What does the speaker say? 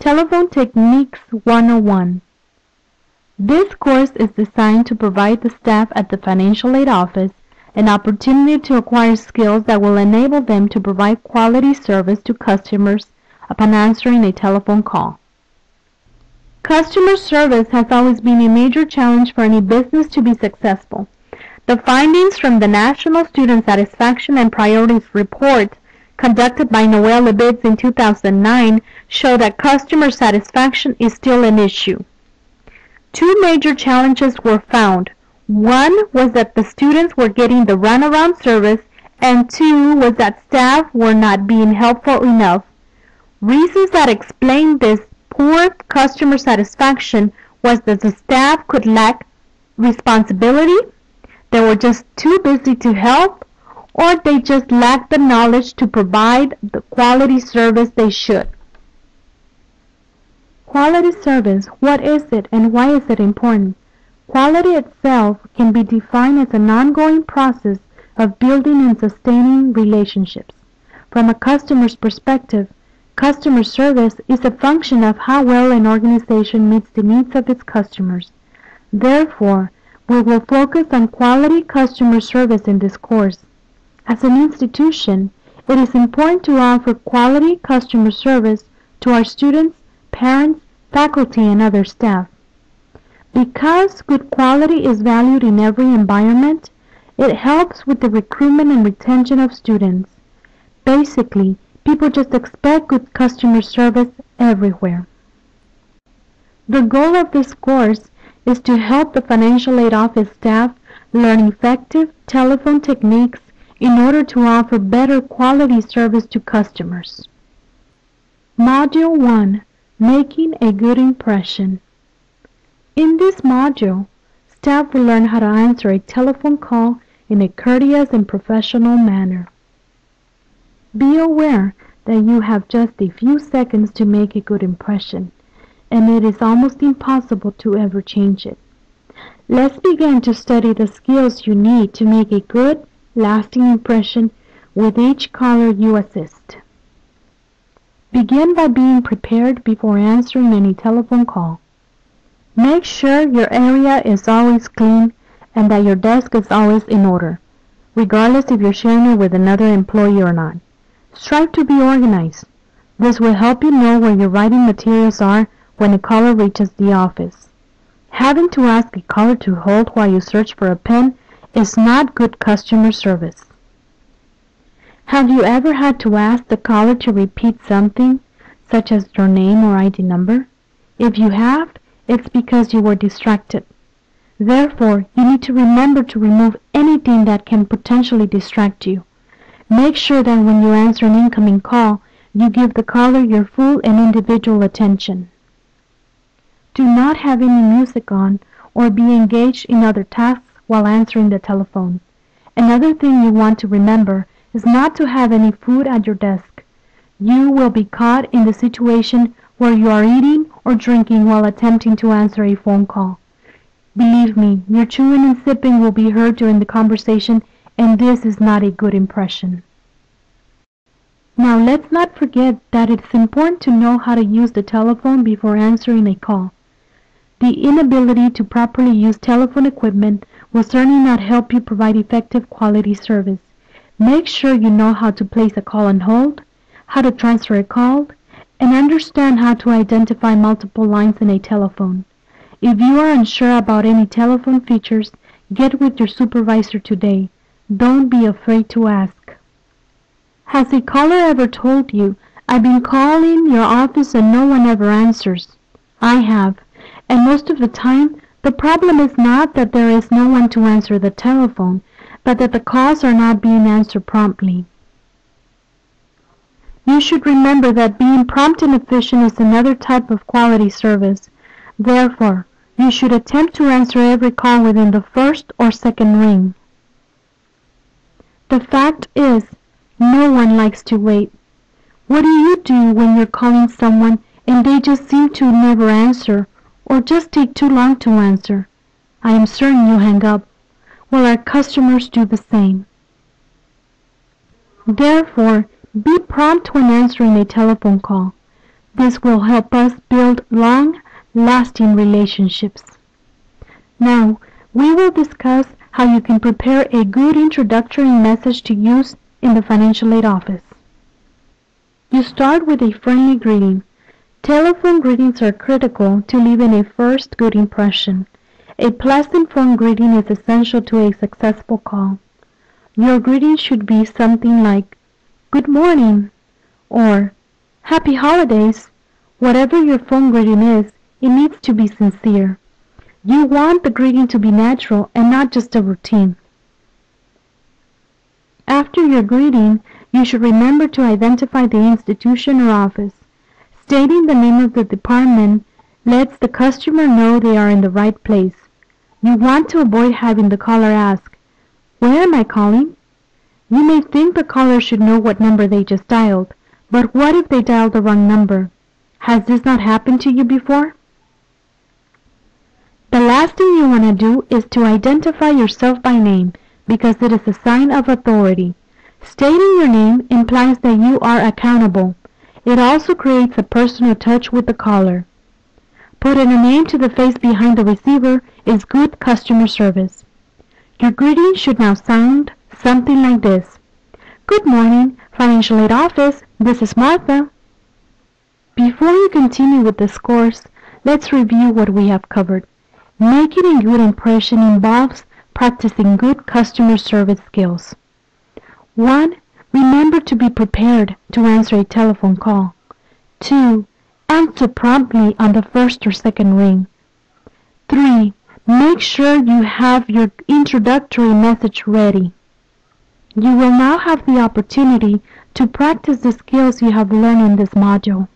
Telephone Techniques 101. This course is designed to provide the staff at the financial aid office an opportunity to acquire skills that will enable them to provide quality service to customers upon answering a telephone call. Customer service has always been a major challenge for any business to be successful. The findings from the National Student Satisfaction and Priorities Report conducted by Noel Lebitz in 2009 show that customer satisfaction is still an issue. Two major challenges were found. One was that the students were getting the runaround service, and two was that staff were not being helpful enough. Reasons that explained this poor customer satisfaction was that the staff could lack responsibility, they were just too busy to help, or they just lacked the knowledge to provide the quality service they should. Quality service, what is it and why is it important? Quality itself can be defined as an ongoing process of building and sustaining relationships. From a customer's perspective, customer service is a function of how well an organization meets the needs of its customers. Therefore, we will focus on quality customer service in this course. As an institution, it is important to offer quality customer service to our students, parents, faculty, and other staff. Because good quality is valued in every environment, it helps with the recruitment and retention of students. Basically, people just expect good customer service everywhere. The goal of this course is to help the financial aid office staff learn effective telephone techniques in order to offer better quality service to customers. Module 1. Making a good impression. In this module, staff will learn how to answer a telephone call in a courteous and professional manner. Be aware that you have just a few seconds to make a good impression, and it is almost impossible to ever change it. Let's begin to study the skills you need to make a good, lasting impression with each caller you assist. Begin by being prepared before answering any telephone call. Make sure your area is always clean and that your desk is always in order, regardless if you're sharing it with another employee or not. Strive to be organized. This will help you know where your writing materials are when a caller reaches the office. Having to ask a caller to hold while you search for a pen is not good customer service. Have you ever had to ask the caller to repeat something, such as your name or ID number? If you have, it's because you were distracted. Therefore, you need to remember to remove anything that can potentially distract you. Make sure that when you answer an incoming call, you give the caller your full and individual attention. Do not have any music on or be engaged in other tasks while answering the telephone. Another thing you want to remember is not to have any food at your desk. You will be caught in the situation where you are eating or drinking while attempting to answer a phone call. Believe me, your chewing and sipping will be heard during the conversation, and this is not a good impression. Now let's not forget that it's important to know how to use the telephone before answering a call. The inability to properly use telephone equipment will certainly not help you provide effective quality service. Make sure you know how to place a call on hold, how to transfer a call, and understand how to identify multiple lines in a telephone. If you are unsure about any telephone features, get with your supervisor today. Don't be afraid to ask. Has a caller ever told you, "I've been calling your office and no one ever answers"? I have, and most of the time, the problem is not that there is no one to answer the telephone, but that the calls are not being answered promptly. You should remember that being prompt and efficient is another type of quality service. Therefore, you should attempt to answer every call within the first or second ring. The fact is, no one likes to wait. What do you do when you're calling someone and they just seem to never answer or just take too long to answer? I am certain you hang up. Well, our customers do the same. Therefore, be prompt when answering a telephone call. This will help us build long-lasting relationships. Now, we will discuss how you can prepare a good introductory message to use in the financial aid office. You start with a friendly greeting. Telephone greetings are critical to leaving a first good impression. A pleasant phone greeting is essential to a successful call. Your greeting should be something like, "Good morning," or "Happy holidays." Whatever your phone greeting is, it needs to be sincere. You want the greeting to be natural and not just a routine. After your greeting, you should remember to identify the institution or office. Stating the name of the department lets the customer know they are in the right place. You want to avoid having the caller ask, "Where am I calling?" You may think the caller should know what number they just dialed, but what if they dialed the wrong number? Has this not happened to you before? The last thing you want to do is to identify yourself by name, because it is a sign of authority. Stating your name implies that you are accountable. It also creates a personal touch with the caller. Putting a name to the face behind the receiver is good customer service. Your greeting should now sound something like this. "Good morning, Financial Aid Office. This is Martha." Before you continue with this course, let's review what we have covered. Making a good impression involves practicing good customer service skills. 1. Remember to be prepared to answer a telephone call. 2. Answer promptly on the first or second ring. 3. Make sure you have your introductory message ready. You will now have the opportunity to practice the skills you have learned in this module.